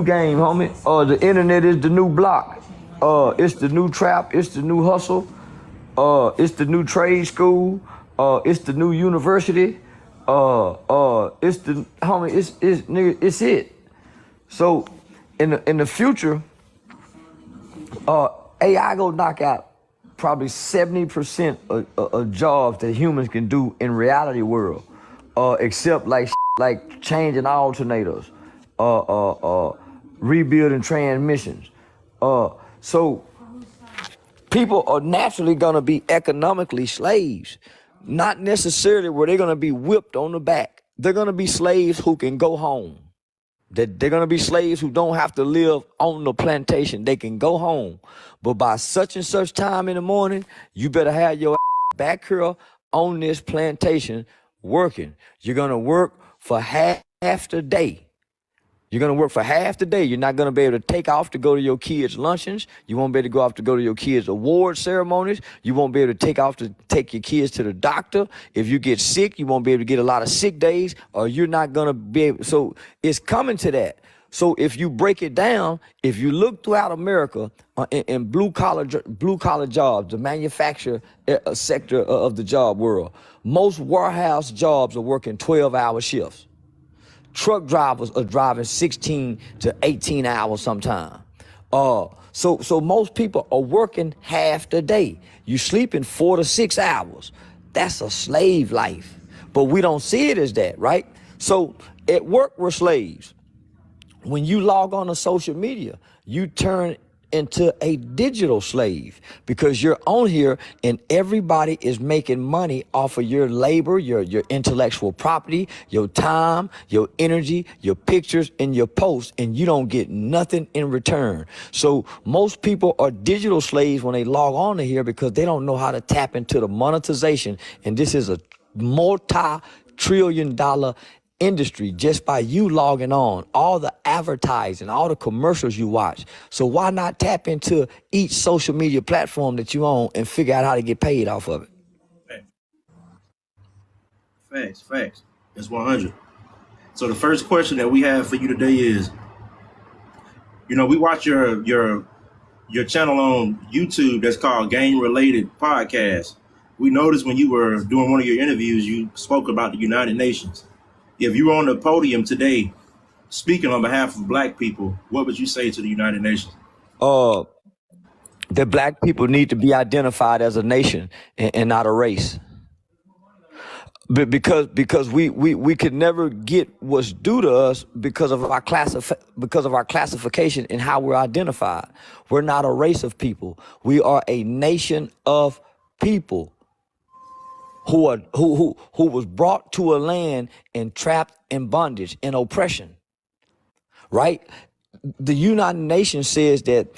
game, homie. The internet is the new block. It's the new trap. It's the new hustle. It's the new trade school. It's the new university. It's the homie. It's nigga. It's it. So, in the future, AI go knock out probably 70% of jobs that humans can do in reality world, except like changing alternators, rebuilding transmissions. So people are naturally gonna be economically slaves, not necessarily where they're gonna be whipped on the back. They're gonna be slaves who can go home. They're gonna be slaves who don't have to live on the plantation. They can go home. But by such and such time in the morning, you better have your back here on this plantation working. You're gonna work for half the day. You're gonna work for half the day. You're not gonna be able to take off to go to your kids' luncheons. You won't be able to go off to go to your kids' award ceremonies. You won't be able to take off to take your kids to the doctor. If you get sick, you won't be able to get a lot of sick days, or you're not gonna be able. So it's coming to that. So if you break it down, if you look throughout America in blue collar jobs, the manufacturer sector of the job world, most warehouse jobs are working 12-hour shifts. Truck drivers are driving 16 to 18 hours sometime. So most people are working half the day. You sleeping 4 to 6 hours. That's a slave life. But we don't see it as that, right? So at work, we're slaves. When you log on to social media, you turn into a digital slave because you're on here and everybody is making money off of your labor, your intellectual property, your time, your energy, your pictures, and your posts, and you don't get nothing in return. So most people are digital slaves when they log on to here because they don't know how to tap into the monetization. And this is a multi-trillion-dollar industry just by you logging on, all the advertising, all the commercials you watch. So why not tap into each social media platform that you own and figure out how to get paid off of it? Facts. That's 100. So the first question that we have for you today is, we watch your channel on YouTube that's called Game Related Podcast. We noticed when you were doing one of your interviews, you spoke about the United Nations. If you were on the podium today speaking on behalf of Black people, what would you say to the United Nations? That Black people need to be identified as a nation and not a race. Because we could never get what's due to us because of our classification and how we're identified. We're not a race of people. We are a nation of people who was brought to a land and trapped in bondage and oppression, right? The United Nations says that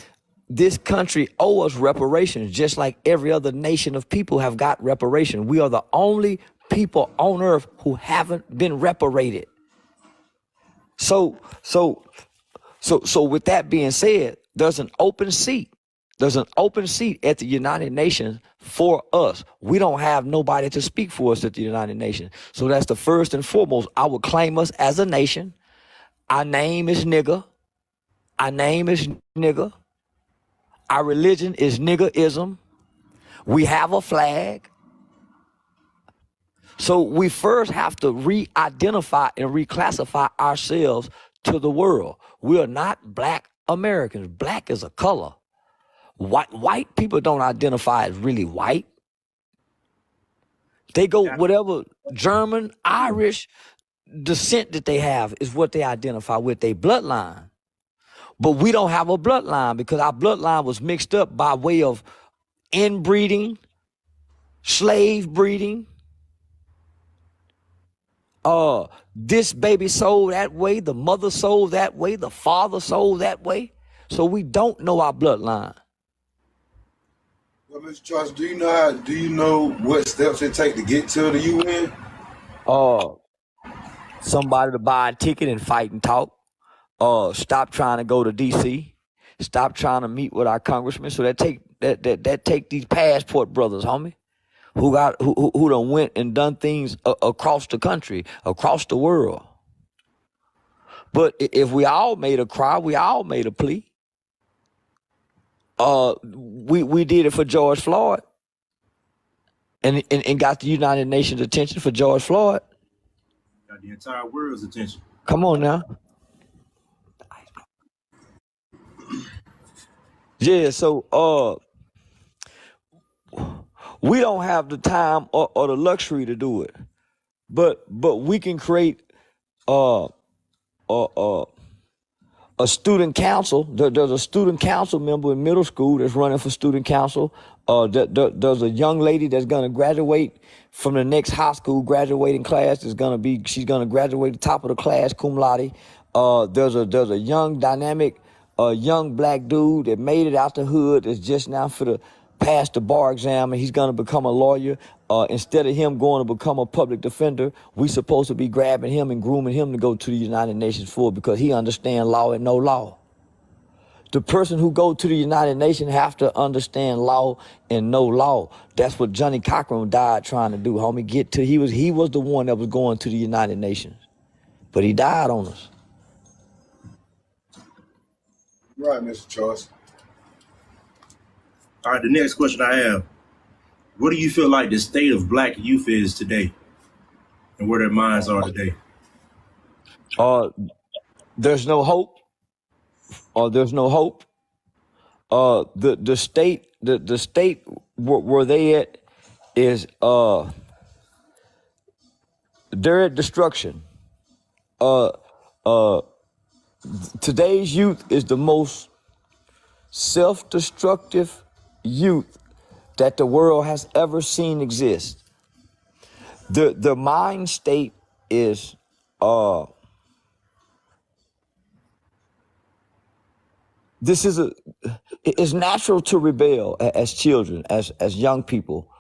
this country owes us reparations, just like every other nation of people have got reparations. We are the only people on earth who haven't been reparated. So with that being said, there's an open seat. There's an open seat at the United Nations for us. We don't have nobody to speak for us at the United Nations. So that's the first and foremost. I would claim us as a nation. Our name is nigga. Our name is nigga. Our religion is niggerism. We have a flag. So we first have to re-identify and reclassify ourselves to the world. We are not Black Americans. Black is a color. White people don't identify as really white. They go whatever German, Irish descent that they have is what they identify with, their bloodline. But we don't have a bloodline because our bloodline was mixed up by way of inbreeding, slave breeding. This baby sold that way, the mother sold that way, the father sold that way. So we don't know our bloodline. Well, Mr. Charles, do you know what steps it take to get to the UN? Somebody to buy a ticket and fight and talk. Stop trying to go to DC. Stop trying to meet with our congressmen. So that take these passport brothers, homie, who done went and done things across the country, across the world. But if we all made a cry, we all made a plea. We did it for George Floyd, and got the United Nations attention for George Floyd. Got the entire world's attention. Come on now. Yeah, so we don't have the time or the luxury to do it. But we can create uh a student council. There's a student council member in middle school that's running for student council. There's a young lady that's gonna graduate from the next high school graduating class. She's gonna graduate the top of the class, cum laude. There's a young dynamic, young black dude that made it out the hood that's just now for the pass the bar exam, and he's gonna become a lawyer. Instead of him going to become a public defender, we supposed to be grabbing him and grooming him to go to the United Nations for, because he understands law and no law. The person who go to the United Nations have to understand law and no law. That's what Johnny Cochran died trying to do, homie. He was the one that was going to the United Nations, but he died on us. Right, Mr. Charles. All right, the next question I have: what do you feel like the state of black youth is today, and where their minds are today? There's no hope. There's no hope. The state where they at is they're at destruction. Today's youth is the most self-destructive youth that the world has ever seen exist. The mind state is it's natural to rebel as children, as young people.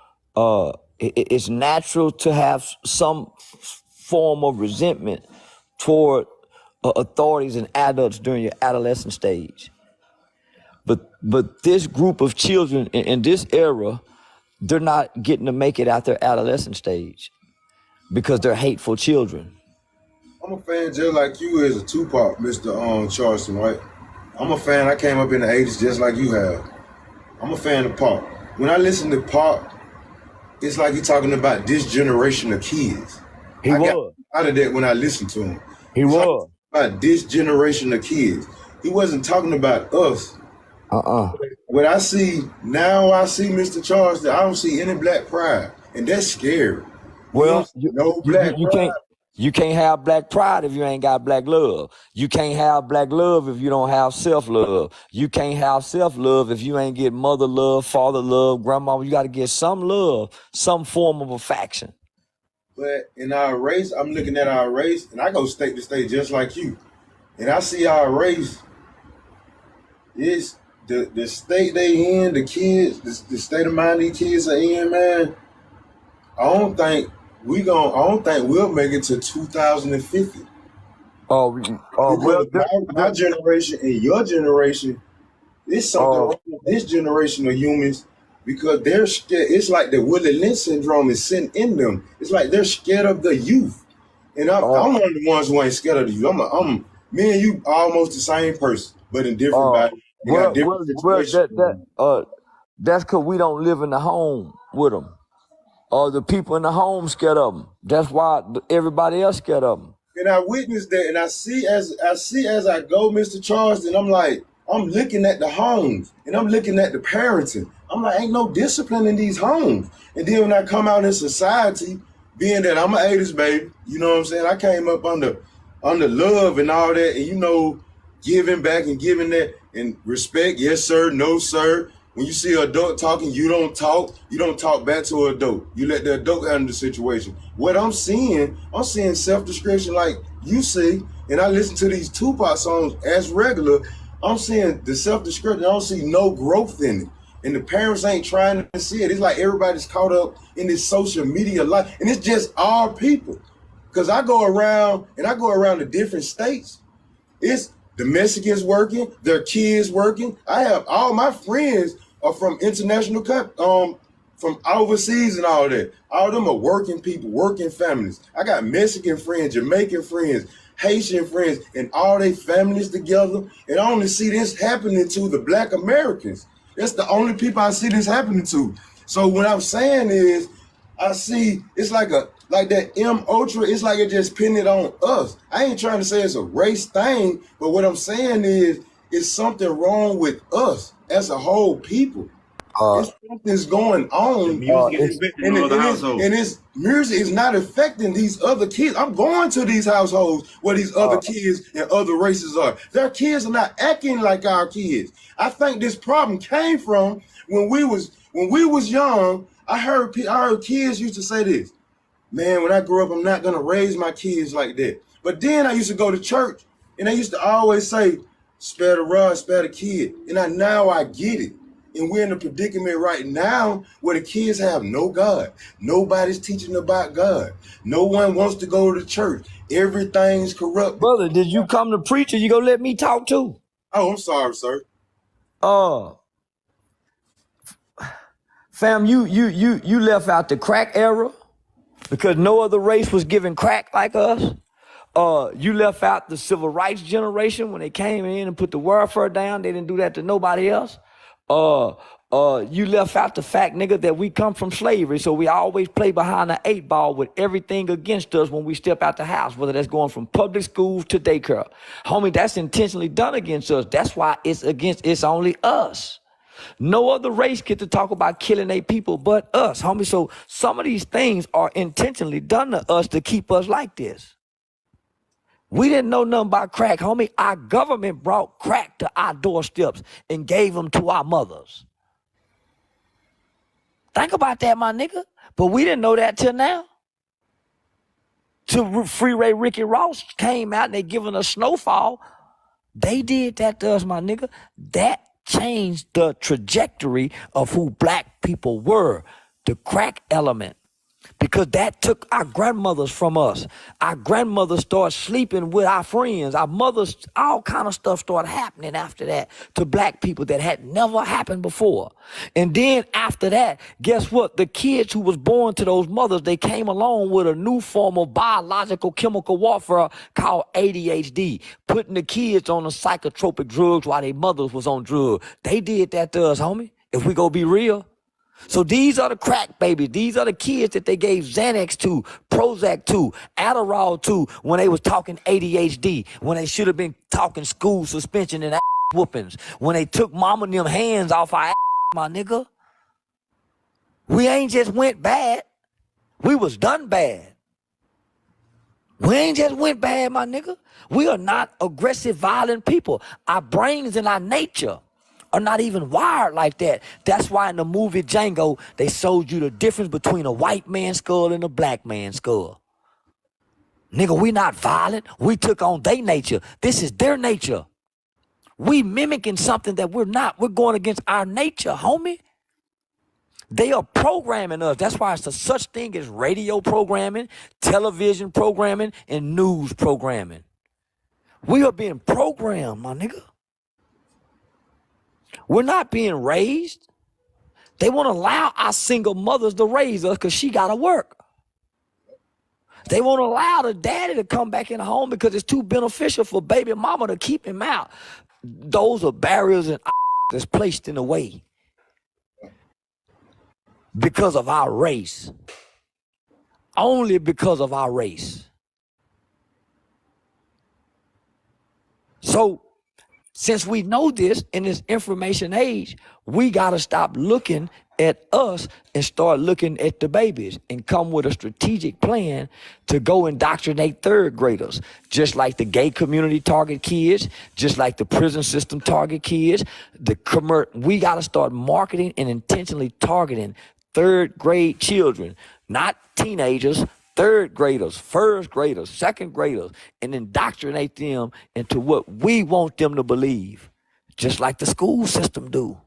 It's natural to have some form of resentment toward authorities and adults during your adolescent stage. But this group of children in this era, they're not getting to make it out their adolescent stage because they're hateful children. I'm a fan just like you is a Tupac, Mr. Charleston White. I'm a fan. I came up in the 80s just like you have. I'm a fan of Pac. When I listen to Pac, it's like he's talking about this generation of kids. He I was. got out of that when I listened to him. He was. About this generation of kids. He wasn't talking about us. What I see now, I see Mr. Charleston. I don't see any black pride, and that's scary. Well, Black pride. you can't have black pride if you ain't got black love. You can't have black love if you don't have self-love. You can't have self-love if you ain't get mother love, father love, grandma. You got to get some love, some form of affection. But in our race, I'm looking at our race, and I go state to state just like you. And I see our race is the state they in, the kids, the state of mind these kids are in, man. I don't think we'll make it to 2050. My generation and your generation, it's something wrong with this generation of humans because they're scared. It's like the Willie Lynch syndrome is sitting in them. It's like they're scared of the youth. And I'm one of the ones who ain't scared of the youth. Me and you almost the same person, but in different bodies. That's because we don't live in the home with them. The people in the home scared of them. That's why everybody else scared of them. And I witnessed that, and I see as I go, Mr. Charleston, I'm like, I'm looking at the homes, and I'm looking at the parenting. I'm like, ain't no discipline in these homes. And then when I come out in society, being that I'm an 80s baby, you know what I'm saying? I came up under love and all that, and giving back and giving that and respect. Yes, sir. No, sir. When you see an adult talking, you don't talk. You don't talk back to an adult. You let the adult handle the situation. What I'm seeing self-discretion like you see, and I listen to these Tupac songs as regular. I'm seeing the self-discretion. I don't see no growth in it. And the parents ain't trying to see it. It's like everybody's caught up in this social media life. And it's just our people. Because I go around to different states. It's the Mexicans working, their kids working. I have all my friends are from international from overseas and all that. All of them are working people, working families. I got Mexican friends, Jamaican friends, Haitian friends, and all their families together. And I only see this happening to the Black Americans. That's the only people I see this happening to. So what I'm saying is, I see it's like that M Ultra. It's like it just pinned it on us. I ain't trying to say it's a race thing, but what I'm saying is, it's something wrong with us as a whole people. Uh, It's something's going The on, music is it's affecting and all the households. this music is not affecting these other kids. I'm going to these households where these other uh, kids and other races are. Their kids are not acting like our kids. I think this problem came from when we was young. I heard kids used to say this, man, when I grow up, I'm not gonna raise my kids like that. But then I used to go to church, and they used to always say, spare the rod, spare the kid. And now I get it. And we're in a predicament right now where the kids have no God. Nobody's teaching about God. No one wants to go to the church. Everything's corrupt. brother, did you come to preach or you gonna let me talk too? Oh, I'm sorry, sir. Uh, fam, you left out the crack era because no other race was giving crack like us. You left out the civil rights generation when they came in and put the welfare down. They didn't do that to nobody else. You left out the fact, nigga, that we come from slavery, so we always play behind the 8 ball with everything against us when we step out the house, whether that's going from public schools to daycare. Homie, that's intentionally done against us. That's why it's only us. No other race get to talk about killing their people but us, homie. So some of these things are intentionally done to us to keep us like this. We didn't know nothing about crack, homie. Our government brought crack to our doorsteps and gave them to our mothers. Think about that, my nigga. But we didn't know that till now. Till Freeway Ricky Ross came out and they giving us Snowfall. They did that to us, my nigga. That changed the trajectory of who black people were. The crack element. Because that took our grandmothers from us. Our grandmothers started sleeping with our friends. Our mothers, all kind of stuff started happening after that to black people that had never happened before. And then after that, guess what? The kids who was born to those mothers, they came along with a new form of biological chemical warfare called ADHD, putting the kids on the psychotropic drugs while their mothers was on drugs. They did that to us, homie. If we go be real. So these are the crack babies. These are the kids that they gave Xanax to, Prozac to, Adderall to when they was talking ADHD, when they should have been talking school suspension and ass whoopings, when they took mama and them hands off our ass, my nigga. We ain't just went bad. We was done bad. We ain't just went bad, my nigga. We are not aggressive, violent people. Our brains and our nature are not even wired like that. That's why in the movie Django, they showed you the difference between a white man's skull and a black man's skull. Nigga, we not violent. We took on their nature. This is their nature. We mimicking something that we're not. We're going against our nature, homie. They are programming us. That's why it's a such thing as radio programming, television programming, and news programming. We are being programmed, my nigga. We're not being raised. They won't allow our single mothers to raise us because she got to work. They won't allow the daddy to come back in the home because it's too beneficial for baby mama to keep him out. Those are barriers and that's placed in the way because of our race. Only because of our race. So, since we know this in this information age, we got to stop looking at us and start looking at the babies and come with a strategic plan to go indoctrinate third graders, just like the gay community target kids, just like the prison system target kids. We got to start marketing and intentionally targeting third grade children, not teenagers, third graders, first graders, second graders, and indoctrinate them into what we want them to believe, just like the school system do.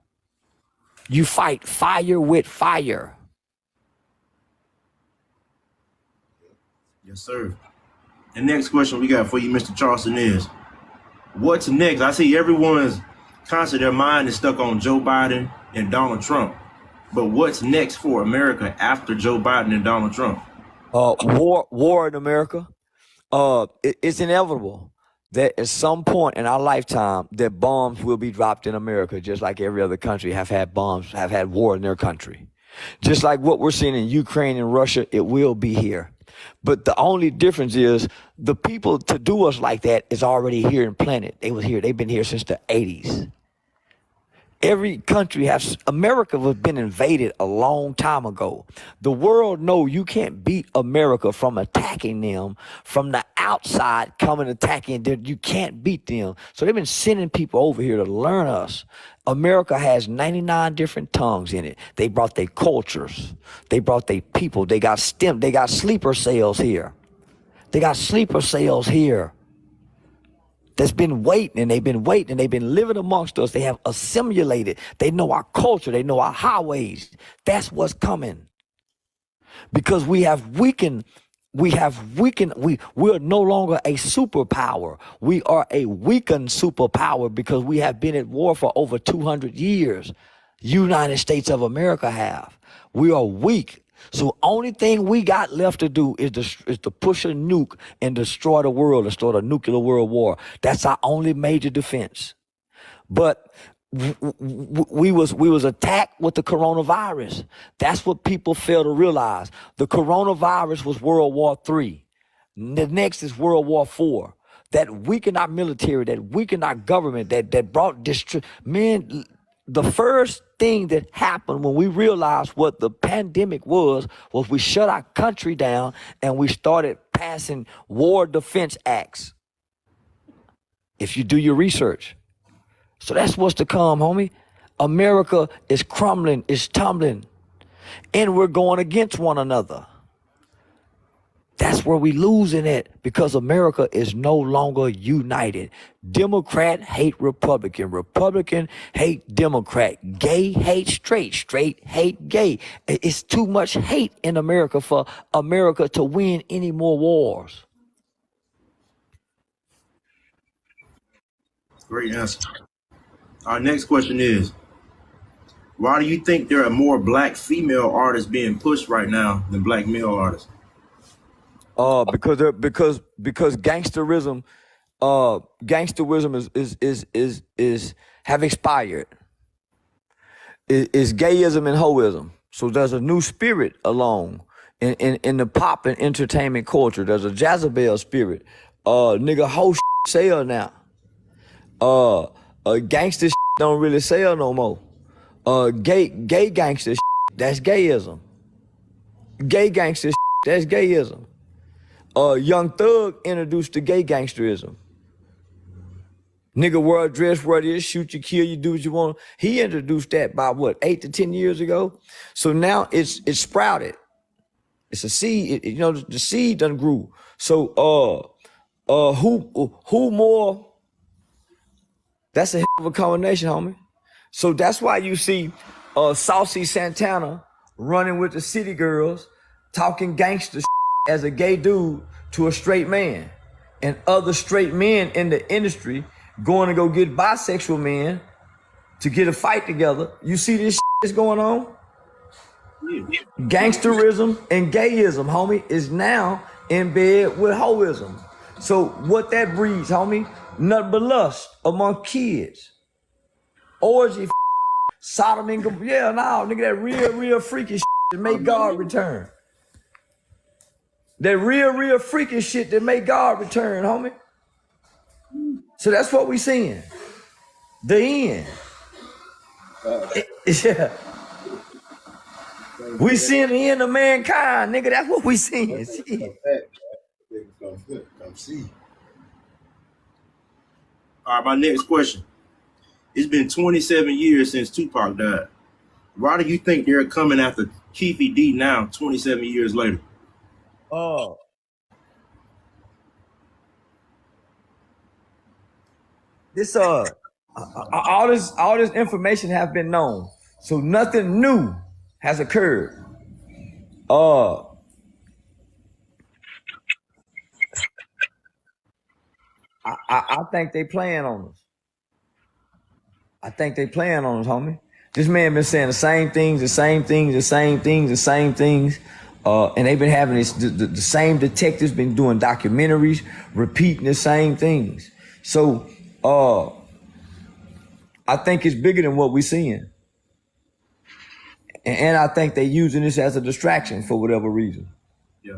You fight fire with fire. Yes, sir. The next question we got for you, Mr. Charleston, is what's next? I see everyone's constantly, their mind is stuck on Joe Biden and Donald Trump. But what's next for America after Joe Biden and Donald Trump? War in America. It's inevitable that at some point in our lifetime that bombs will be dropped in America, just like every other country have had bombs, have had war in their country. Just like what we're seeing in Ukraine and Russia, it will be here. But the only difference is the people to do us like that is already here and planted. They was here. They've been here since the 80s. Every country has, America has been invaded a long time ago. The world know you can't beat America from attacking them from the outside, coming attacking them. You can't beat them. So they've been sending people over here to learn us. America has 99 different tongues in it. They brought their cultures. They brought their people. They got sleeper cells here. They got sleeper cells here. That's been waiting, and they've been waiting, and they've been living amongst us. They have assimilated. They know our culture. They know our highways. That's what's coming. Because we have weakened, we're no longer a superpower. We are a weakened superpower because we have been at war for over 200 years. United States of America have. We are weak. So only thing we got left to do is to push a nuke and destroy the world, to start a nuclear world war. That's our only major defense. But we was attacked with the coronavirus. That's what people fail to realize. The coronavirus was World War III. The next is World War IV. That weakened our military, that weakened our government, that brought man. The first thing that happened when we realized what the pandemic was we shut our country down and we started passing war defense acts. If you do your research. So that's what's to come, homie. America is crumbling, is tumbling, and we're going against one another. That's where we losing it because America is no longer united. Democrat hate Republican. Republican hate Democrat. Gay hate straight. Straight hate gay. It's too much hate in America for America to win any more wars. Great answer. Our next question is, why do you think there are more black female artists being pushed right now than black male artists? Because gangsterism is have expired. Is gayism and hoism. So there's a new spirit along in the pop and entertainment culture. There's a Jezebel spirit. Nigga ho sell now. Gangster don't really sell no more. Gay gangster that's gayism. Gay gangster that's gayism. Young Thug introduced the gay gangsterism. Nigga wear a dress, wear this, shoot you, kill you, do what you want. He introduced that by what, 8 to 10 years ago? So now it's sprouted. It's a seed, the seed done grew. So who more? That's a hell of a combination, homie. So that's why you see Saucy Santana running with the city girls, talking gangster as a gay dude to a straight man, and other straight men in the industry going to go get bisexual men to get a fight together. You see this is going on? Gangsterism and gayism, homie, is now in bed with hoism. So what that breeds, homie, nothing but lust among kids. Orgy, Sodom and Gomorrah. Yeah, no, nigga, that real freaky that make God return. That real freaky shit that make God return, homie. So that's what we seeing. The end. Yeah. We seeing the end of mankind, nigga. That's what we seeing. Shit. Come see. All right, my next question. It's been 27 years since Tupac died. Why do you think they're coming after Keefy D now, 27 years later? Oh. This all this information have been known. So nothing new has occurred. I think they playing on us. I think they playing on us, homie. This man been saying the same things And they've been having this, the same detectives been doing documentaries, repeating the same things. So I think it's bigger than what we're seeing. And I think they're using this as a distraction for whatever reason. Yeah.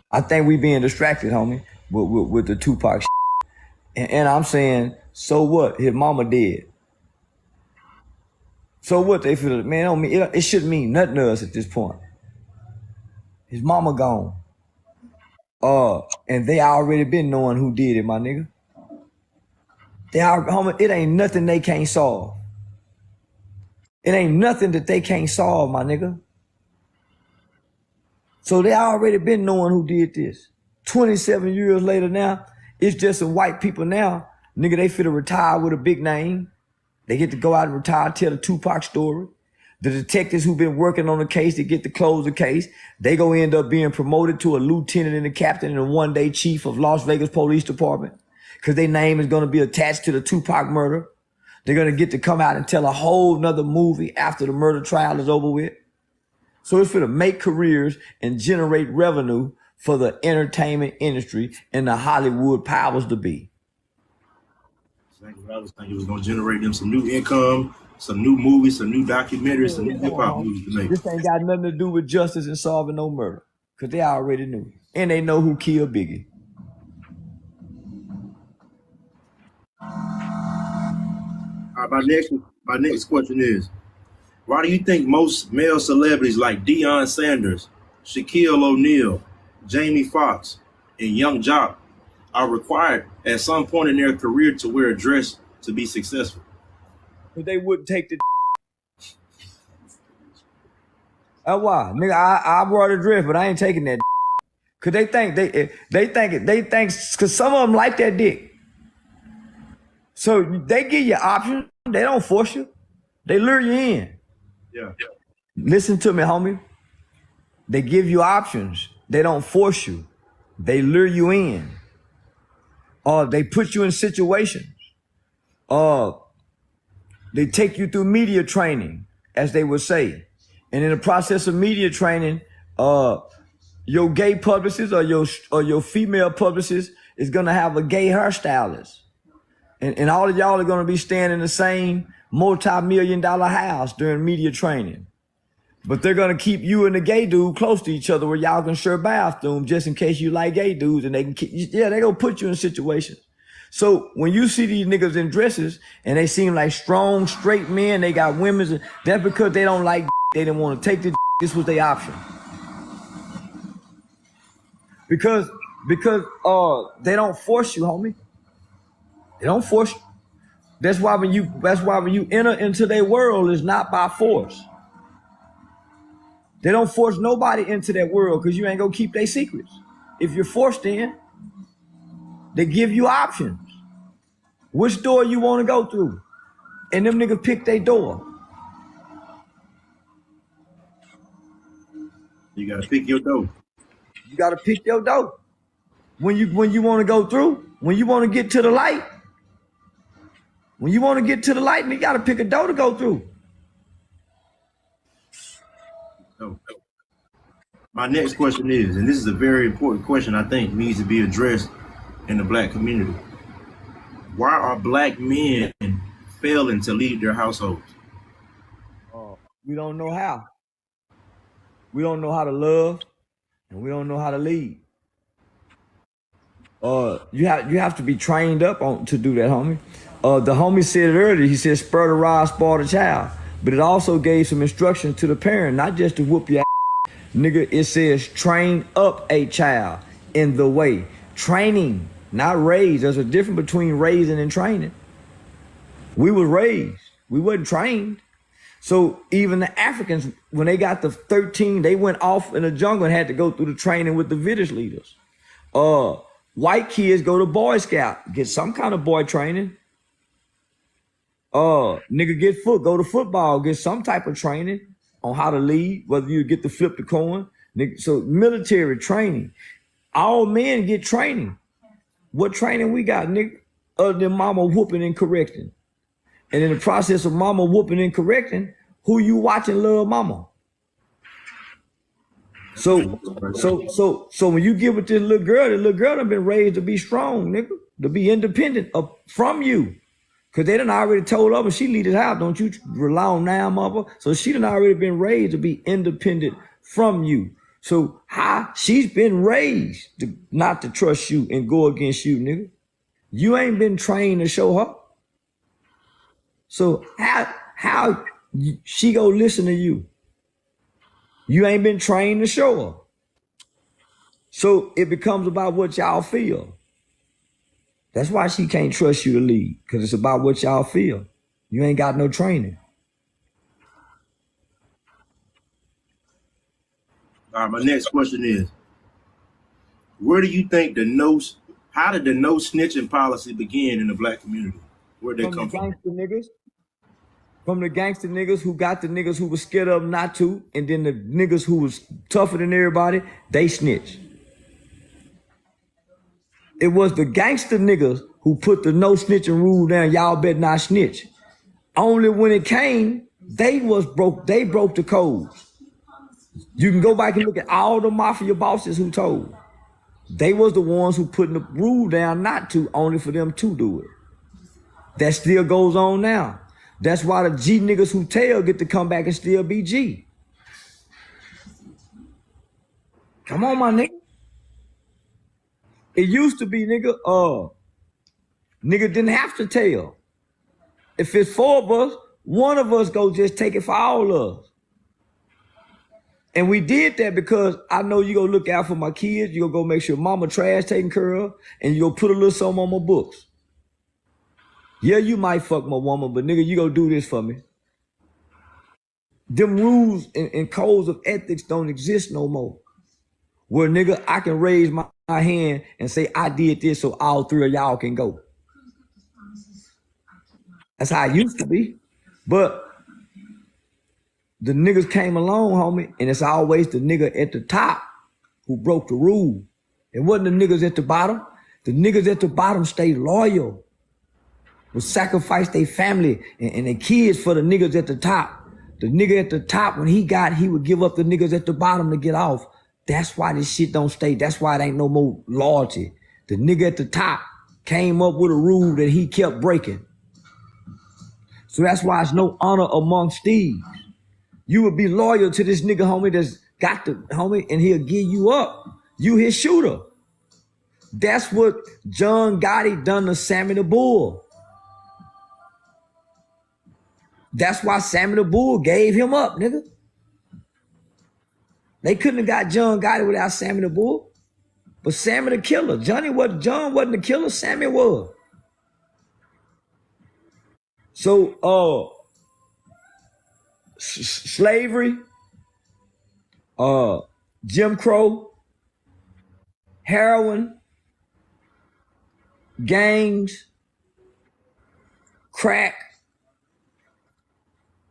I think we being distracted, homie, with the Tupac shit. And I'm saying, so what? His mama dead. So what? They feel, man, it shouldn't mean nothing to us at this point. His mama gone. And they already been knowing who did it, my nigga. Homie, it ain't nothing they can't solve. It ain't nothing that they can't solve, my nigga. So they already been knowing who did this. 27 years later now, it's just some white people now. Nigga, they finna retire with a big name. They get to go out and retire, tell the Tupac story. The detectives who've been working on the case, they get to close the case. They go end up being promoted to a lieutenant and a captain and a one-day chief of Las Vegas Police Department because their name is going to be attached to the Tupac murder. They're going to get to come out and tell a whole nother movie after the murder trial is over with. So it's for to make careers and generate revenue for the entertainment industry and the Hollywood powers to be. Exactly what I was thinking. It was going to generate them some new income, some new movies, some new documentaries, some new hip-hop movies to make. This ain't got nothing to do with justice and solving no murder because they already knew. And they know who killed Biggie. All right, my next question is, why do you think most male celebrities like Deion Sanders, Shaquille O'Neal, Jamie Foxx, and Young Jock are required at some point in their career to wear a dress to be successful? But they wouldn't take the why? Nigga, I brought a dress, but I ain't taking that cause they think cause some of them like that dick. So they give you options, they don't force you. They lure you in. Yeah. Listen to me, homie. They give you options. They don't force you. They lure you in. Or they put you in situations. They take you through media training, as they would say. And in the process of media training, your gay publicist or your female publicist is gonna have a gay hairstylist. And all of y'all are gonna be staying in the same multi-million-dollar house during media training. But they're gonna keep you and the gay dude close to each other where y'all can share bathroom just in case you like gay dudes, and they can they're gonna put you in situations. So when you see these niggas in dresses and they seem like strong, straight men, they got women's, that's because they don't like they didn't want to take the this was their option. Because they don't force you, homie. They don't force you. That's why when you enter into their world, it's not by force. They don't force nobody into that world because you ain't gonna keep their secrets. If you're forced in, they give you options. Which door you want to go through? And them niggas pick their door. You got to pick your dough. You got to pick your door. When you want to go through, when you want to get to the light, you got to pick a door to go through. So, my next question is, and this is a very important question I think needs to be addressed in the black community. Why are black men failing to lead their households? We don't know how. We don't know how to love, and we don't know how to lead. You have to be trained up to do that, homie. The homie said it earlier. He said, "Spur the rod, spoil the child." But it also gave some instructions to the parent, not just to whoop your ass. Nigga, it says train up a child in the way. Training, not raise. There's a difference between raising and training. We was raised. We wasn't trained. So even the Africans, when they got to 13, they went off in the jungle and had to go through the training with the village leaders. White kids go to Boy Scout, get some kind of boy training. Nigga go to football, get some type of training on how to lead, whether you get to flip the coin. So military training. All men get training. What training we got, nigga? Other than mama whooping and correcting. And in the process of mama whooping and correcting, who you watching love mama? So, so when you get with this little girl, the little girl done been raised to be strong, nigga, to be independent from you. Cause they done already told her when she leave this house, don't you rely on now, mother. So she done already been raised to be independent from you. So how she's been raised to not to trust you and go against you, nigga. You ain't been trained to show her. So how she go listen to you? You ain't been trained to show her. So it becomes about what y'all feel. That's why she can't trust you to lead, because it's about what y'all feel. You ain't got no training. All right, my next question is, where do you think how did the no snitching policy begin in the black community? Where'd they come from? Gangster niggas. From the gangster niggas who got the niggas who was scared of them not to, and then the niggas who was tougher than everybody, they snitch. It was the gangster niggas who put the no snitching rule down. Y'all better not snitch. Only when it came, they broke the codes. You can go back and look at all the mafia bosses who told. They was the ones who put the rule down not to, only for them to do it. That still goes on now. That's why the G niggas who tell get to come back and still be G. Come on, my nigga. It used to be, nigga didn't have to tell. If it's 4 of us, one of us go just take it for all of us. And we did that because I know you gonna look out for my kids, you gonna go make sure mama trash taken care of, and you gonna put a little something on my books. Yeah, you might fuck my woman, but nigga, you gonna do this for me. Them rules and codes of ethics don't exist no more. Where nigga, I can raise my hand and say I did this so all 3 of y'all can go. That's how it used to be. But the niggas came along, homie, and it's always the nigga at the top who broke the rule. It wasn't the niggas at the bottom. The niggas at the bottom stayed loyal, would sacrifice their family and their kids for the niggas at the top. The nigga at the top, when he would give up the niggas at the bottom to get off. That's why this shit don't stay. That's why it ain't no more loyalty. The nigga at the top came up with a rule that he kept breaking. So that's why it's no honor amongst thieves. You would be loyal to this nigga, homie, that's got the homie, and he'll give you up. You his shooter. That's what John Gotti done to Sammy the Bull. That's why Sammy the Bull gave him up, nigga. They couldn't have got John Gotti without Sammy the Bull. But Sammy the killer. John wasn't the killer, Sammy was. So slavery, Jim Crow, heroin, gangs, crack,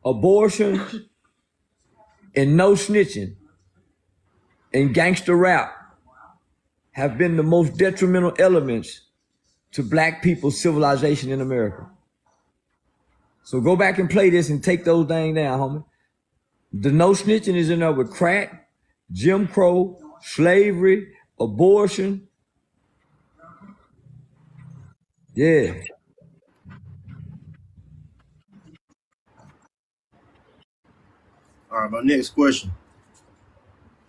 abortion, and no snitching, and gangster rap have been the most detrimental elements to black people's civilization in America. So go back and play this and take those things down, homie. The no snitching is in there with crack, Jim Crow, slavery, abortion. Yeah. All right, my next question.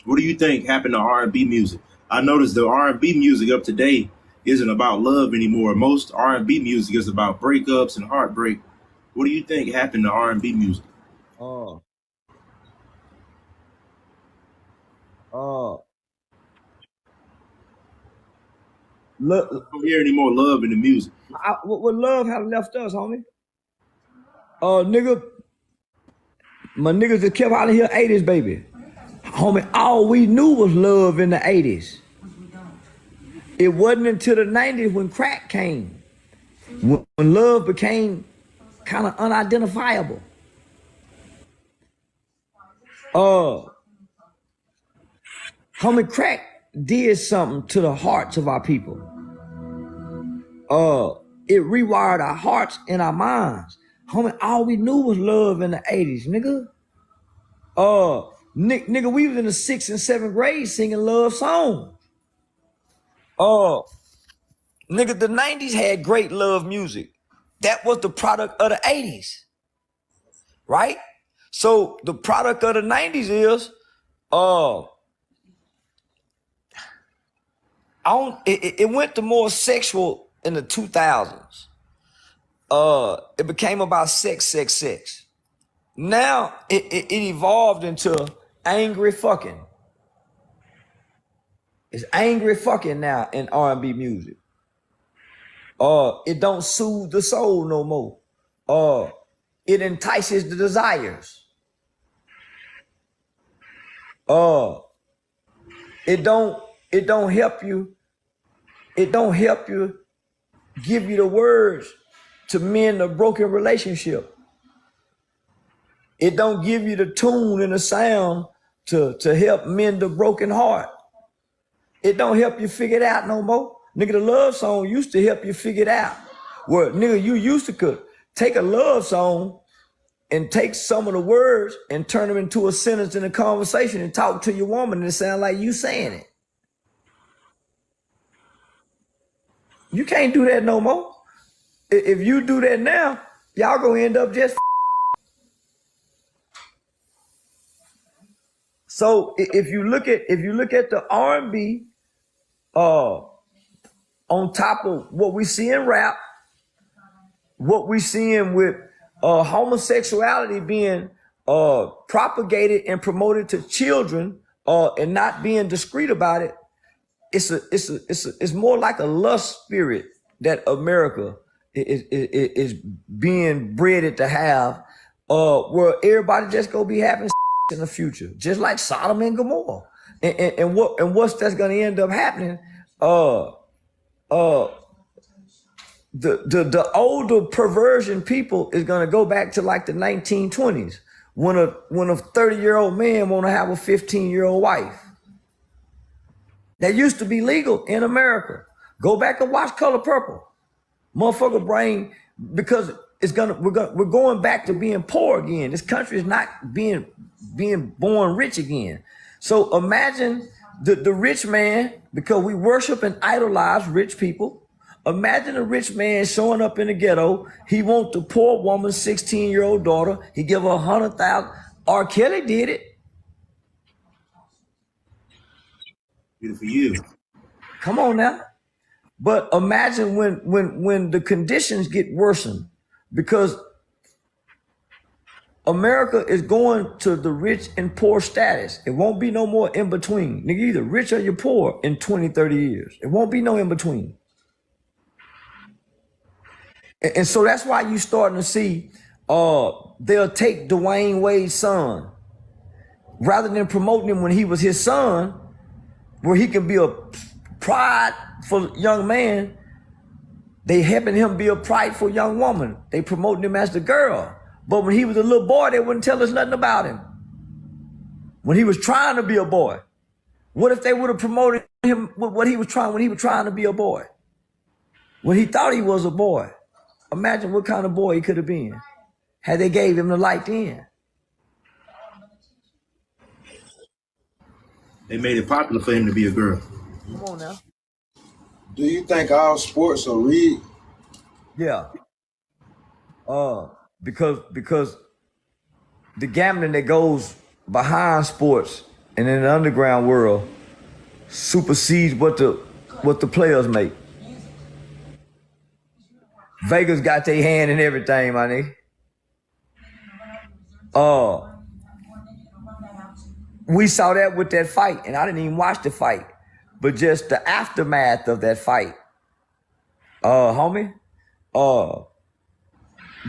What do you think happened to R&B music? I noticed the R&B music up to date isn't about love anymore. Most R&B music is about breakups and heartbreak. What do you think happened to R&B music? Look, I don't hear any more love in the music. what love have left us, homie? Nigga, my niggas that kept out of here 80s, baby. Homie, all we knew was love in the 80s. It wasn't until the 90s when crack came, when love became kind of unidentifiable. Homie, crack did something to the hearts of our people. It rewired our hearts and our minds. Homie, all we knew was love in the 80s, nigga. Nigga, we was in the 6th and 7th grade singing love songs. Nigga, the 90s had great love music. That was the product of the 80s, right? So the product of the 90s is, it went to more sexual in the 2000s. It became about sex. Now it evolved into angry fucking. It's angry fucking now in R&B music. It don't soothe the soul no more. It entices the desires. It don't help you. It don't help you give you the words to mend a broken relationship. It don't give you the tune and the sound to help mend a broken heart. It don't help you figure it out no more. Nigga, the love song used to help you figure it out. Where, nigga, you used to could take a love song and take some of the words and turn them into a sentence in a conversation and talk to your woman and it sound like you saying it. You can't do that no more. If you do that now, y'all gonna end up just. So if you look at the R&B, on top of what we see in rap, what we seeing with homosexuality being propagated and promoted to children, and not being discreet about it, it's more like a lust spirit that America is being bred to have, where everybody just gonna be having in the future, just like Sodom and Gomorrah, and what's that's gonna end up happening. The older perversion people is gonna go back to like the 1920s when a 30-year-old man wanna have a 15-year-old wife. That used to be legal in America. Go back and watch Color Purple. Motherfucker brain, because we're going back to being poor again. This country is not being born rich again. So imagine the rich man, because we worship and idolize rich people. Imagine a rich man showing up in the ghetto. He want the poor woman's 16-year-old daughter. He give her $100,000. R. Kelly did it. Good for you. Come on now. But imagine when the conditions get worsened, because America is going to the rich and poor status. It won't be no more in between. Nigga, either rich or you're poor in 20, 30 years. It won't be no in between. And so that's why you starting to see they'll take Dwayne Wade's son, rather than promoting him when he was his son, where he can be a prideful young man. They helping him be a prideful young woman. They promoting him as the girl. But when he was a little boy, they wouldn't tell us nothing about him. When he was trying to be a boy, what if they would have promoted him with what he was trying when he was trying to be a boy? When he thought he was a boy. Imagine what kind of boy he could have been had they gave him the light then. They made it popular for him to be a girl. Come on now. Do you think all sports are rigged? Yeah. Because the gambling that goes behind sports and in the underground world supersedes what the players make. Vegas got their hand in everything, my nigga. We saw that with that fight, and I didn't even watch the fight, but just the aftermath of that fight. Homie,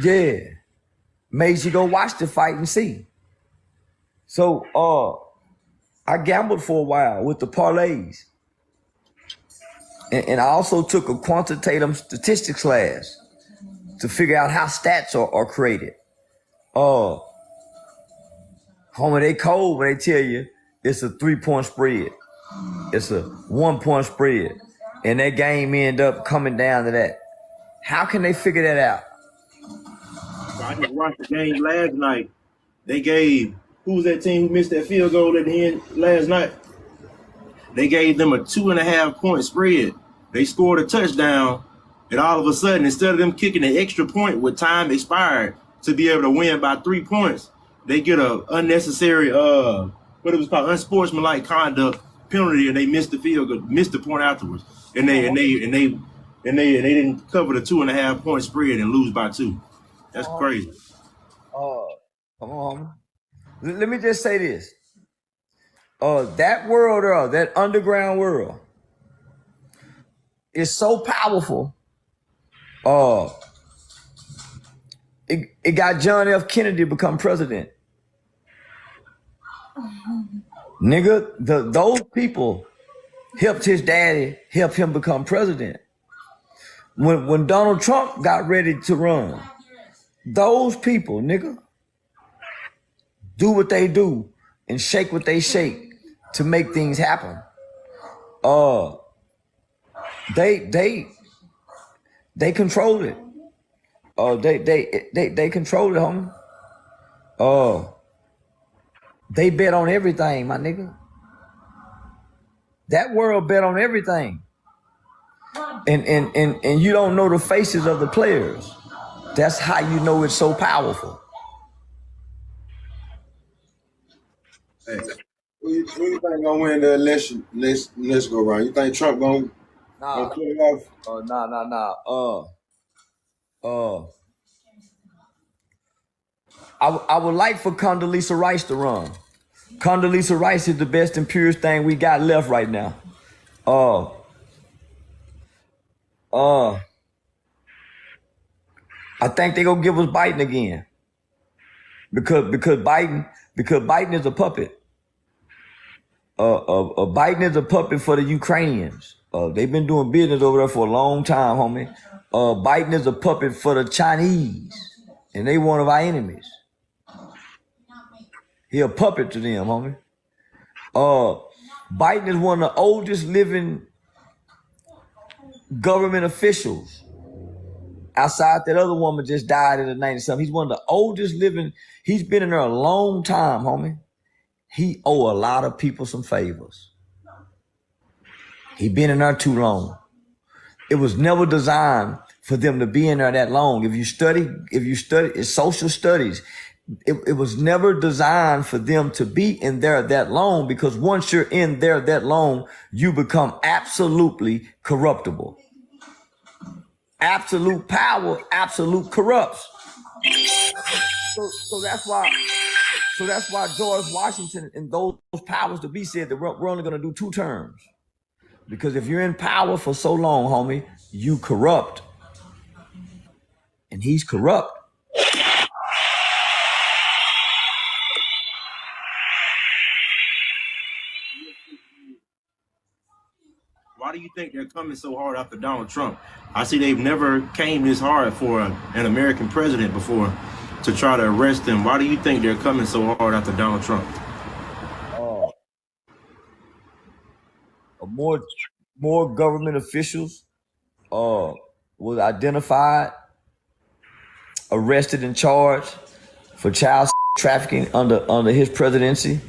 yeah, made you go watch the fight and see. So, I gambled for a while with the parlays, and I also took a quantitative statistics class to figure out how stats are created. Homie, they cold when they tell you it's a 3-point spread. It's a 1-point spread. And that game end up coming down to that. How can they figure that out? So I just watched the game last night. They gave who was that team who missed that field goal at the end last night? They gave them a 2.5 point spread. They scored a touchdown, and all of a sudden, instead of them kicking an extra point with time expired to be able to win by 3 points, they get a unnecessary what it was called unsportsmanlike conduct penalty, and they missed the field goal, missed the point afterwards, and they didn't cover the 2.5 point spread and lose by 2. That's crazy. Come on. Let me just say this. That world, that underground world, is so powerful. It got John F. Kennedy to become president. Nigga, those people helped his daddy help him become president. When Donald Trump got ready to run, those people, nigga, do what they do and shake what they shake to make things happen. They control it. They control it, homie. They bet on everything, my nigga. That world bet on everything. And you don't know the faces of the players. That's how you know it's so powerful. Hey, who you think gonna win the election? Let's go around. You think Trump gonna pull it off? I would like for Condoleezza Rice to run. Condoleezza Rice is the best and purest thing we got left right now. I think they gonna give us Biden again. Because Biden is a puppet. Biden is a puppet for the Ukrainians. They've been doing business over there for a long time, homie. Biden is a puppet for the Chinese, and they one of our enemies. He a puppet to them, homie. Biden is one of the oldest living government officials. Outside that other woman just died in the 90-something. He's one of the oldest living. He's been in there a long time, homie. He owe a lot of people some favors. He been in there too long. It was never designed for them to be in there that long. If you study it's social studies, it was never designed for them to be in there that long, because once you're in there that long, you become absolutely corruptible. Absolute power, absolute corrupts. So that's why George Washington and those powers to be said that we're only going to do 2 terms. Because if you're in power for so long, homie, you corrupt. And he's corrupt. Why do you think they're coming so hard after Donald Trump? I see they've never came this hard for an American president before to try to arrest him. Why do you think they're coming so hard after Donald Trump? More government officials was identified, arrested and charged for child trafficking under his presidency.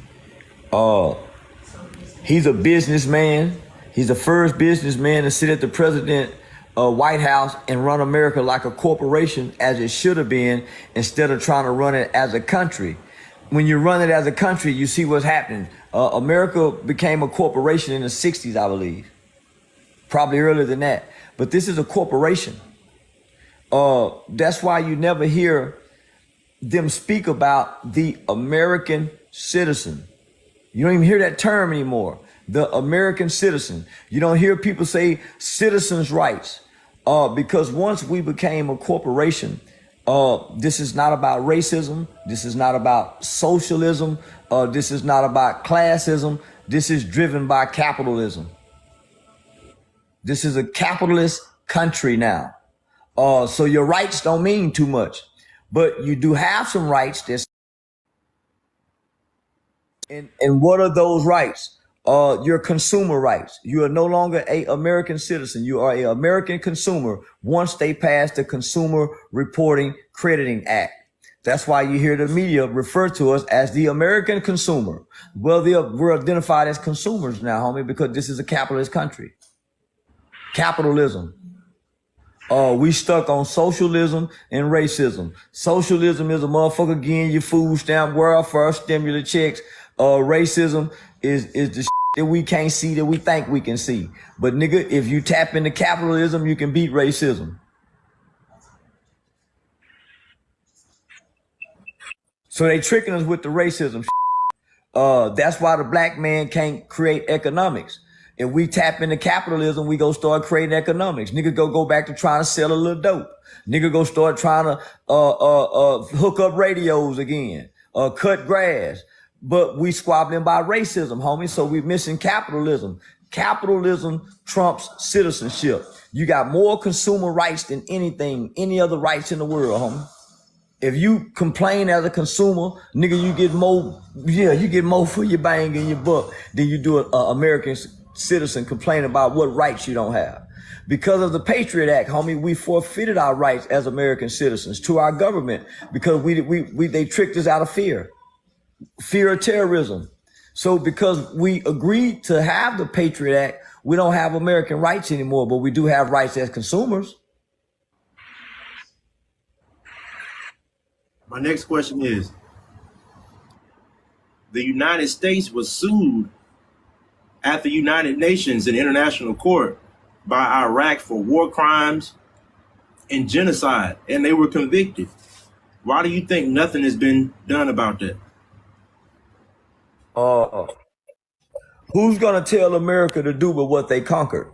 He's a businessman. He's the first businessman to sit at the president White House and run America like a corporation, as it should have been, instead of trying to run it as a country. When you run it as a country, you see what's happening. America became a corporation in the 60s, I believe. Probably earlier than that. But this is a corporation. That's why you never hear them speak about the American citizen. You don't even hear that term anymore. The American citizen. You don't hear people say citizens' rights. Because once we became a corporation, this is not about racism. This is not about socialism. This is not about classism. This is driven by capitalism. This is a capitalist country now. So your rights don't mean too much, but you do have some rights. And what are those rights? Your consumer rights. You are no longer an American citizen. You are an American consumer once they pass the Consumer Reporting Crediting Act. That's why you hear the media refer to us as the American consumer. Well, we're identified as consumers now, homie, because this is a capitalist country. Capitalism. We stuck on socialism and racism. Socialism is a motherfucker getting your food stamp, welfare, stimulus checks. Racism is the shit that we can't see that we think we can see. But nigga, if you tap into capitalism, you can beat racism. So they tricking us with the racism shit. That's why the black man can't create economics. If we tap into capitalism, we go start creating economics. Nigga go back to trying to sell a little dope. Nigga go start trying to hook up radios again, cut grass. But we squabbling by racism, homie. So we missing capitalism. Capitalism trumps citizenship. You got more consumer rights than any other rights in the world, homie. If you complain as a consumer, nigga, you get more for your bang and your buck than you do an American citizen complain about what rights you don't have. Because of the Patriot Act, homie, we forfeited our rights as American citizens to our government because they tricked us out of fear of terrorism. So because we agreed to have the Patriot Act, we don't have American rights anymore, but we do have rights as consumers. My next question is, the United States was sued at the United Nations and International Court by Iraq for war crimes and genocide, and they were convicted. Why do you think nothing has been done about that? Who's gonna tell America to do with what they conquered?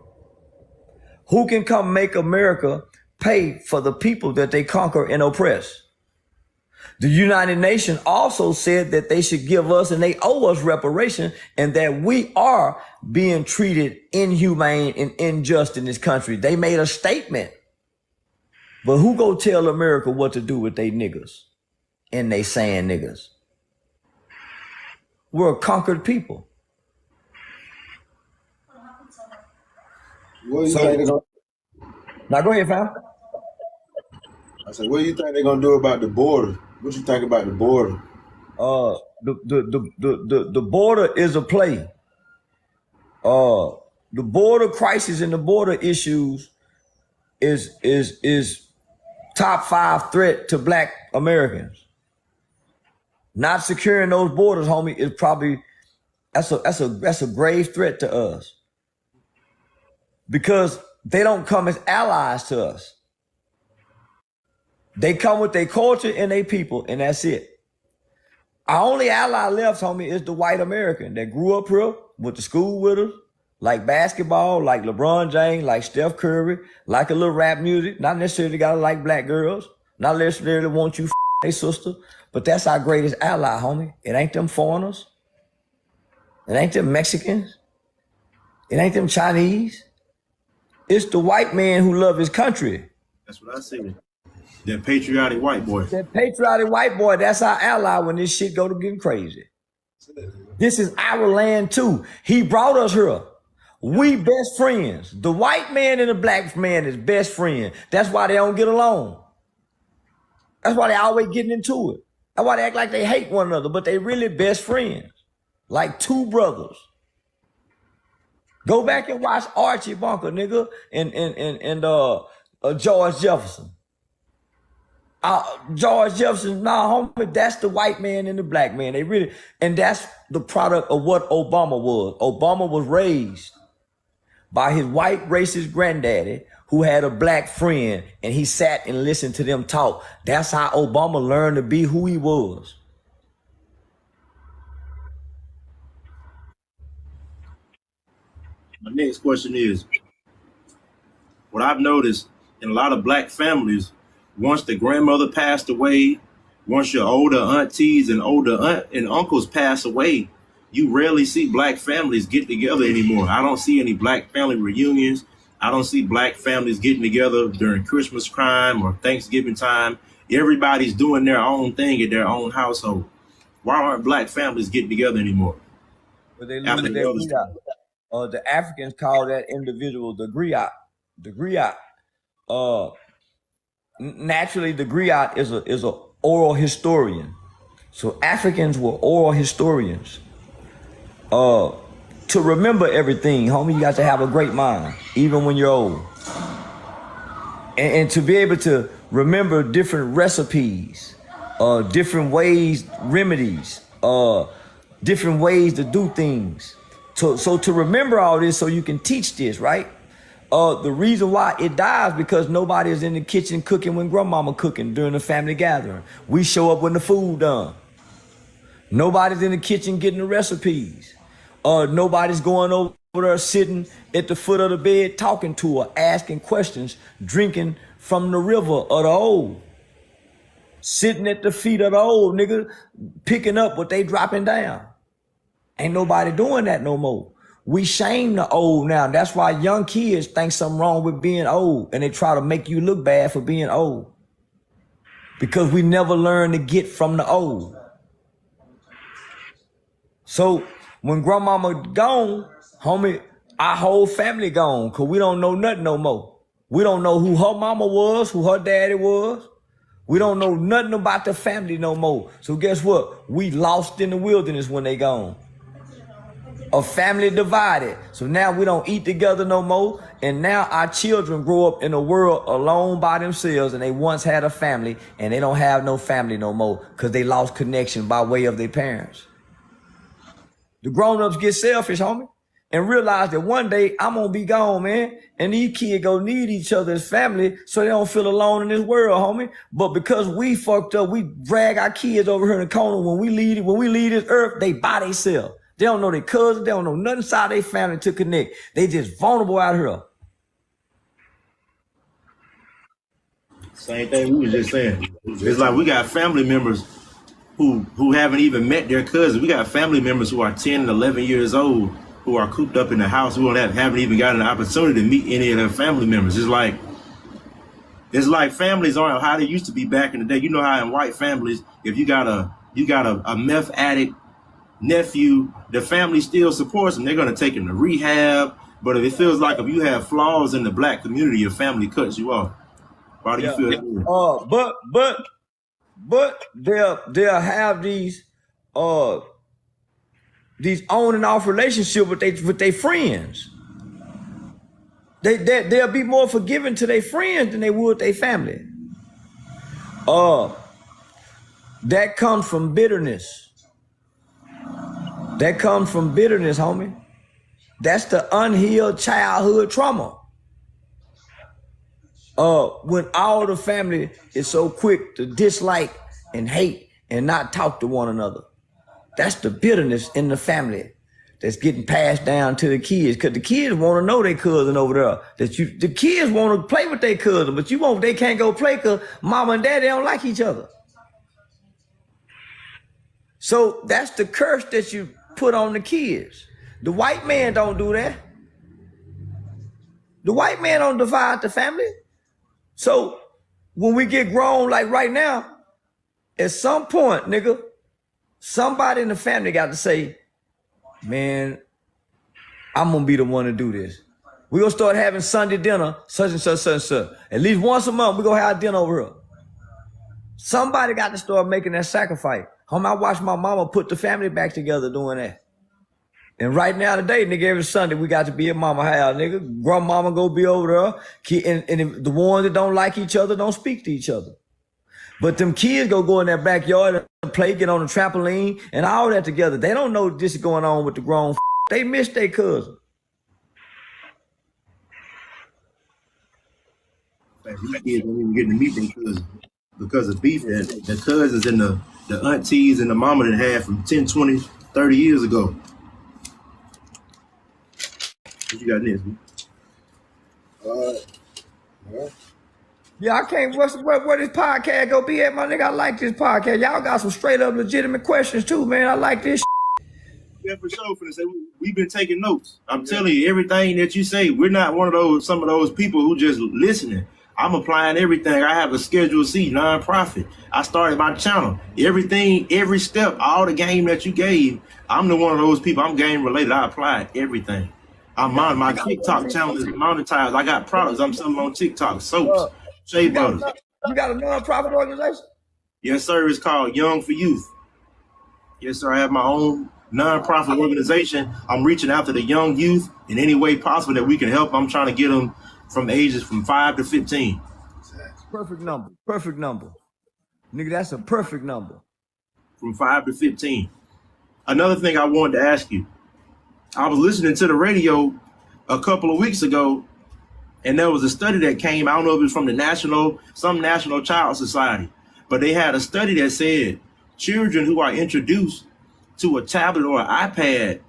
Who can come make America pay for the people that they conquer and oppress? The United Nations also said that they should give us and they owe us reparation and that we are being treated inhumane and unjust in this country. They made a statement. But who go tell America what to do with they niggas and they saying niggas? We're a conquered people. What do you think they're gonna? Now go ahead, fam. I said, what do you think they're gonna do about the border? What you think about the border? The border is a play. The border crisis and the border issues is top 5 threat to black Americans. Not securing those borders, homie, is probably that's a grave threat to us. Because they don't come as allies to us. They come with their culture and their people, and that's it. Our only ally left, homie, is the white American that grew up here, went to school with us, like basketball, like LeBron James, like Steph Curry, like a little rap music. Not necessarily gotta like black girls, not necessarily want you their sister, but that's our greatest ally, homie. It ain't them foreigners. It ain't them Mexicans. It ain't them Chinese. It's the white man who love his country. That's what I said. That patriotic white boy. That patriotic white boy, that's our ally when this shit go to getting crazy. This is our land too. He brought us here. We best friends. The white man and the black man is best friend. That's why they don't get along. That's why they always getting into it. That's why they act like they hate one another, but they really best friends. Like two brothers. Go back and watch Archie Bunker, nigga, and George Jefferson. George Jefferson, homie, that's the white man and the black man. They really, and that's the product of what Obama was. Obama was raised by his white racist granddaddy who had a black friend, and he sat and listened to them talk. That's how Obama learned to be who he was. My next question is, what I've noticed in a lot of black families, once the grandmother passed away, once your older aunties and older aunt and uncles pass away, you rarely see black families get together anymore. I don't see any black family reunions. I don't see black families getting together during Christmas time or Thanksgiving time. Everybody's doing their own thing in their own household. Why aren't black families getting together anymore? But they lose their griot. The Africans call that individual the griot. The griot. Naturally, the griot is oral historian. So Africans were oral historians. To remember everything, homie, you got to have a great mind, even when you're old. And to be able to remember different recipes, different ways, remedies, different ways to do things. So to remember all this so you can teach this, right? The reason why it dies because nobody is in the kitchen cooking when grandmama cooking during the family gathering. We show up when the food done. Nobody's in the kitchen getting the recipes. Nobody's going over there sitting at the foot of the bed talking to her, asking questions, drinking from the river of the old. Sitting at the feet of the old, nigga, picking up what they dropping down. Ain't nobody doing that no more. We shame the old now. That's why young kids think something wrong with being old and they try to make you look bad for being old. Because we never learn to get from the old. So when grandmama gone, homie, our whole family gone because we don't know nothing no more. We don't know who her mama was, who her daddy was. We don't know nothing about the family no more. So guess what? We lost in the wilderness when they gone. A family divided. So now we don't eat together no more. And now our children grow up in a world alone by themselves and they once had a family and they don't have no family no more because they lost connection by way of their parents. The grown-ups get selfish, homie, and realize that one day I'm gonna be gone, man. And these kids gonna need each other as family so they don't feel alone in this world, homie. But because we fucked up, we drag our kids over here in the corner. When we leave this earth, they by themselves. They don't know their cousins. They don't know nothing inside their family to connect. They just vulnerable out here. Same thing we was just saying. It's like we got family members who haven't even met their cousins. We got family members who are 10 and 11 years old who are cooped up in the house who haven't even gotten an opportunity to meet any of their family members. It's like families aren't how they used to be back in the day. You know how in white families, if you got a meth addict nephew, the family still supports them. They're gonna take him to rehab. But if it feels like if you have flaws in the black community, your family cuts you off. Why do you feel that? But they'll have these on and off relationship with their friends. They'll be more forgiving to their friends than they would their family. That comes from bitterness. That comes from bitterness, homie. That's the unhealed childhood trauma. When all the family is so quick to dislike and hate and not talk to one another. That's the bitterness in the family that's getting passed down to the kids. Cause the kids want to know their cousin over there. The kids want to play with their cousin, but they can't go play cause mama and daddy don't like each other. So that's the curse that you put on the kids. The white man don't do that. The white man don't divide the family. So when we get grown, like right now, at some point, nigga, somebody in the family got to say, man, I'm gonna be the one to do this. We're gonna start having Sunday dinner, such and such, such and such. At least once a month, we're gonna have dinner over here. Somebody got to start making that sacrifice. Homie, I watched my mama put the family back together doing that. And right now today, nigga, every Sunday we got to be at mama house, nigga. Grandmama go be over there. And the ones that don't like each other don't speak to each other. But them kids go in their backyard and play, get on the trampoline and all that together. They don't know this is going on with the grown. They miss their cousin. These kids don't even get to meet their cousins because of beef that the cousins and the aunties and the mama that had from 10, 20, 30 years ago. What you got next, man? Yeah, I can't. Where this podcast go be at, my nigga? I like this podcast. Y'all got some straight up legitimate questions too, man. I like this. Yeah, for sure. For say we've been taking notes. I'm telling you, everything that you say, we're not some of those people who just listening. I'm applying everything. I have a Schedule C nonprofit. I started my channel. Everything, every step, all the game that you gave, I'm the one of those people. I'm game related. I applied everything. My TikTok channel is monetized. I got products I'm selling on TikTok. Soaps, shea butters. You got a nonprofit organization? Yes, sir. It's called Young for Youth. Yes, sir. I have my own nonprofit organization. I'm reaching out to the young youth in any way possible that we can help. I'm trying to get them from ages from 5 to 15. Perfect number. Perfect number. Nigga, that's a perfect number. From 5 to 15. Another thing I wanted to ask you. I was listening to the radio a couple of weeks ago, and there was a study that came. I don't know if it was from the National Child Society, but they had a study that said children who are introduced to a tablet or an iPad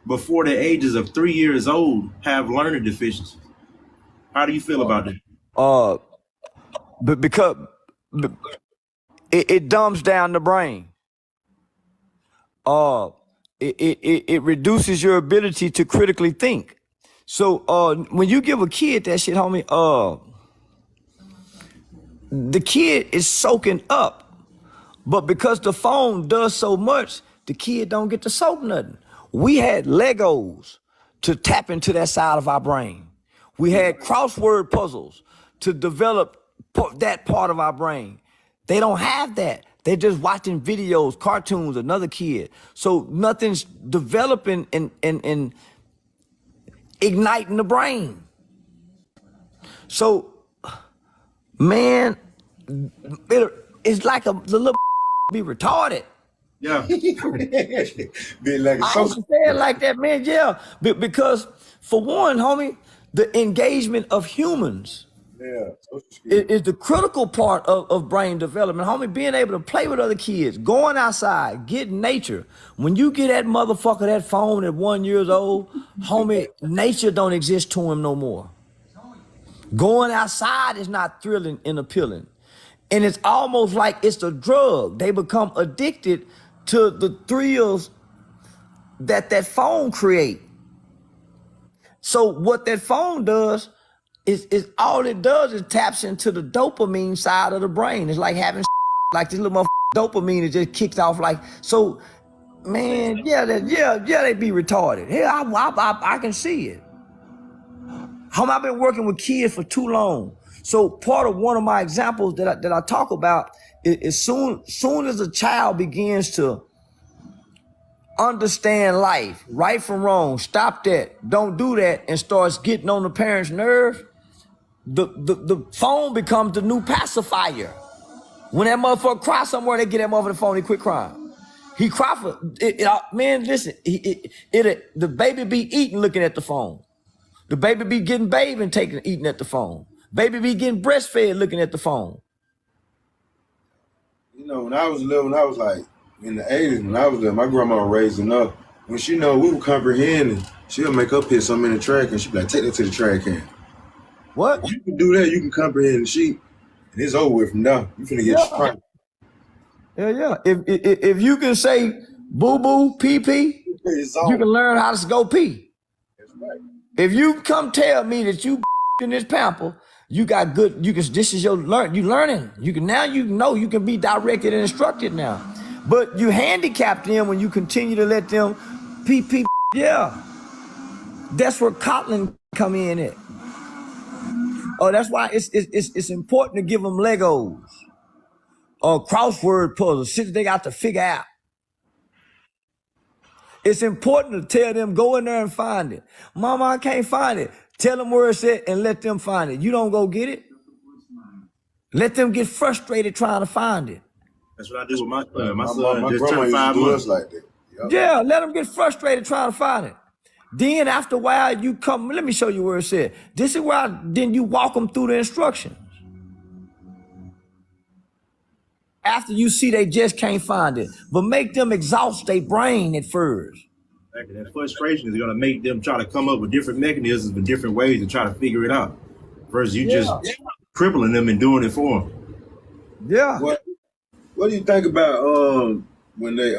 before the ages of 3 years old have learning deficiencies. How do you feel about that? But because it dumbs down the brain. It reduces your ability to critically think. So when you give a kid that shit, homie, the kid is soaking up. But because the phone does so much, the kid don't get to soak nothing. We had Legos to tap into that side of our brain. We had crossword puzzles to develop that part of our brain. They don't have that. They're just watching videos, cartoons, another kid. So nothing's developing and igniting the brain. So, man, it's like the little be retarded. Yeah. Be like I don't say it like that, man. Yeah, because for one, homie, the engagement of humans is the critical part of brain development, homie. Being able to play with other kids, going outside, getting nature. When you get that motherfucker that phone at 1 year old, homie, nature don't exist to him no more. Going outside is not thrilling and appealing. And it's almost like it's a drug. They become addicted to the thrills that phone create. So what that phone does is all it does is taps into the dopamine side of the brain. It's like having like this little dopamine that just kicks off like, so man, they be retarded. Yeah, I can see it. I've been working with kids for too long. So part of one of my examples that I talk about is soon as a child begins to understand life, right from wrong, stop that, don't do that, and starts getting on the parents' nerves, the phone becomes the new pacifier. When that motherfucker cries somewhere, they get that motherfucker the phone, he quit crying. He cry for man. Listen, the baby be eating looking at the phone. The baby be getting bathed and eating at the phone. Baby be getting breastfed looking at the phone. You know, when I was little, when I was like in the 80s, when I was little, my grandma raising up. When she know we were comprehending, she'll make up here something in the track and she'll be like, take that to the track can. What? If you can do that, you can comprehend the sheep. And it's over with from now. You finna get sprung. Yeah. If you can say boo boo, pee pee, you can learn how to go pee. That's right. If you come tell me that you in this pamper, you got good, this is your you learning. You can be directed and instructed now. But you handicap them when you continue to let them pee. Yeah. That's where Kotlin come in at. Oh, that's why it's important to give them Legos or crossword puzzles, shit they got to figure out. It's important to tell them, go in there and find it. Mama, I can't find it. Tell them where it's at and let them find it. You don't go get it. Let them get frustrated trying to find it. That's what I do with my son. My son my just grandma turned used to 5 do months. us like that. Yep. Yeah, let them get frustrated trying to find it. Then after a while, you come, let me show you where it's at. This is where then you walk them through the instructions. After you see they just can't find it, but make them exhaust their brain at first. Exactly. That frustration is going to make them try to come up with different mechanisms and different ways to try to figure it out. Versus you just crippling them and doing it for them. Yeah. What do you think about when they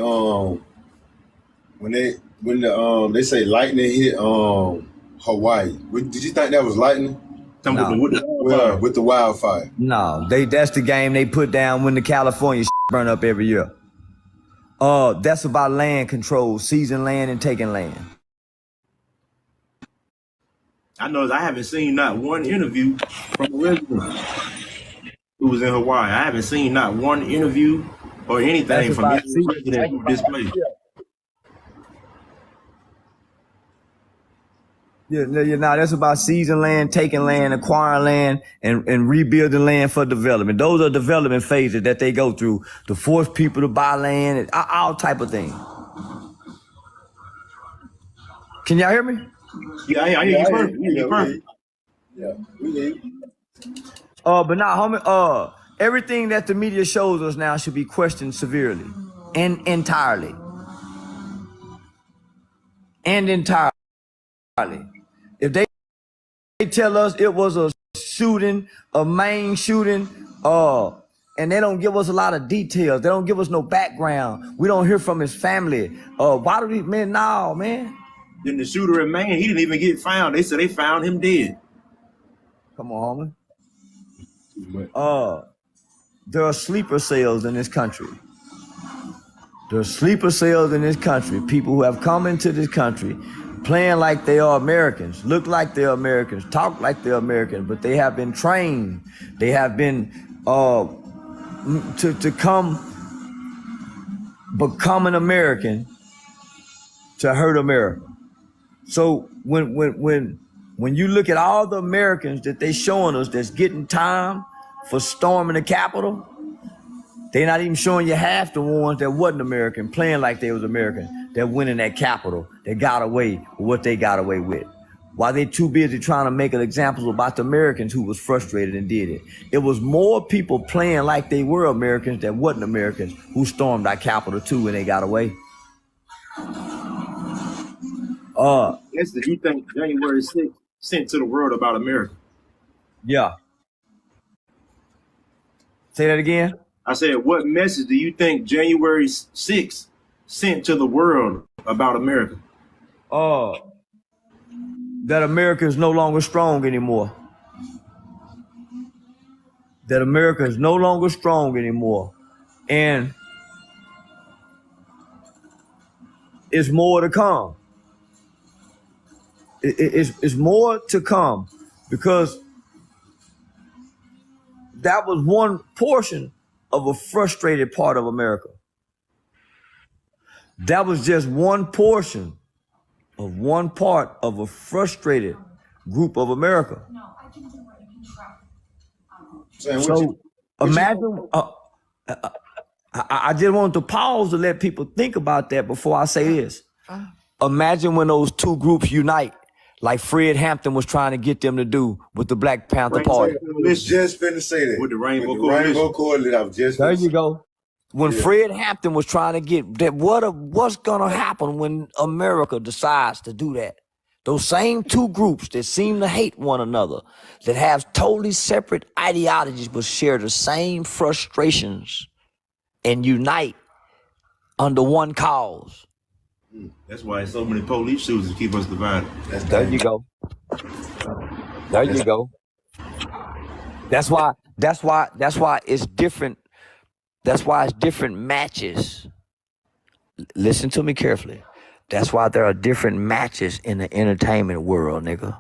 say lightning hit Hawaii? Did you think that was lightning? With the wildfire. No, that's the game they put down when the California burn up every year. That's about land control, seizing land and taking land. I know I haven't seen not one interview from a resident who was in Hawaii. I haven't seen not one interview or That's anything from about any president who displaced. that's about seizing land, taking land, acquiring land, and rebuilding land for development. Those are development phases that they go through to force people to buy land and all type of things. Can y'all hear me? Yeah, I hear you perfect. You perfect. Yeah, we hear you. But now, homie, everything that the media shows us now should be questioned severely and entirely. If they tell us it was a shooting, a main shooting, and they don't give us a lot of details, they don't give us no background, we don't hear from his family. Why do these men? No, man. Then the shooter in Maine, he didn't even get found. They said they found him dead. Come on, homie. There are sleeper cells in this country. There are sleeper cells in this country. People who have come into this country playing like they are Americans, look like they're Americans, talk like they're Americans, but they have been trained. They have been to become an American to hurt America. So when you look at all the Americans that they showing us that's getting time for storming the Capitol, they're not even showing you half the ones that wasn't American, playing like they was American, that went in that Capitol, that got away with what they got away with. While they too busy trying to make an example about the Americans who was frustrated and did it. It was more people playing like they were Americans that wasn't Americans who stormed our Capitol too when they got away. Yes, did you think January 6th sent to the world about America? Yeah. Say that again. I said, what message do you think January 6th sent to the world about America? That America is no longer strong anymore. That America is no longer strong anymore. And it's more to come. It's more to come, because that was one portion of a frustrated part of America. That was just one portion of one part of a frustrated group of America. So imagine, I just wanted to pause to let people think about that before I say this. Imagine when those two groups unite, like Fred Hampton was trying to get them to do with the Black Panther Party. I was just finna say that. With the Rainbow Coalition. I was just There you go. When Fred Hampton was trying to get that, what's gonna happen when America decides to do that? Those same two groups that seem to hate one another, that have totally separate ideologies but share the same frustrations and unite under one cause. That's why so many police shooters to keep us divided. There you go. There you go. That's why it's different. That's why it's different matches. Listen to me carefully. That's why there are different matches in the entertainment world, nigga.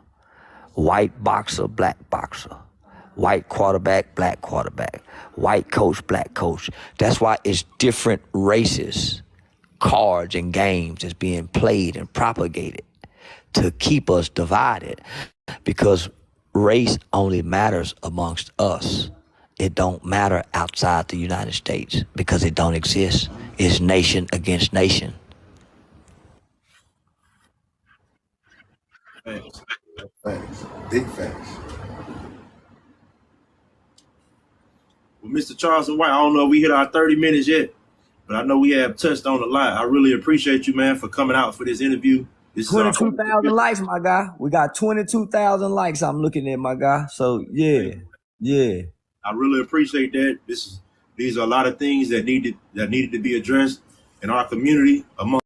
White boxer, black boxer. White quarterback, black quarterback. White coach, black coach. That's why it's different races, cards and games that's being played and propagated to keep us divided, because race only matters amongst us. It don't matter outside the United States because it don't exist. It's nation against nation. Thanks. Facts. Big facts. Well, Mr. Charleston White, I don't know if we hit our 30 minutes yet, but I know we have touched on a lot. I really appreciate you, man, for coming out for this interview. 22,000 likes, my guy. We got 22,000 likes. I'm looking at, my guy. So yeah. I really appreciate that. These are a lot of things that needed to be addressed in our community among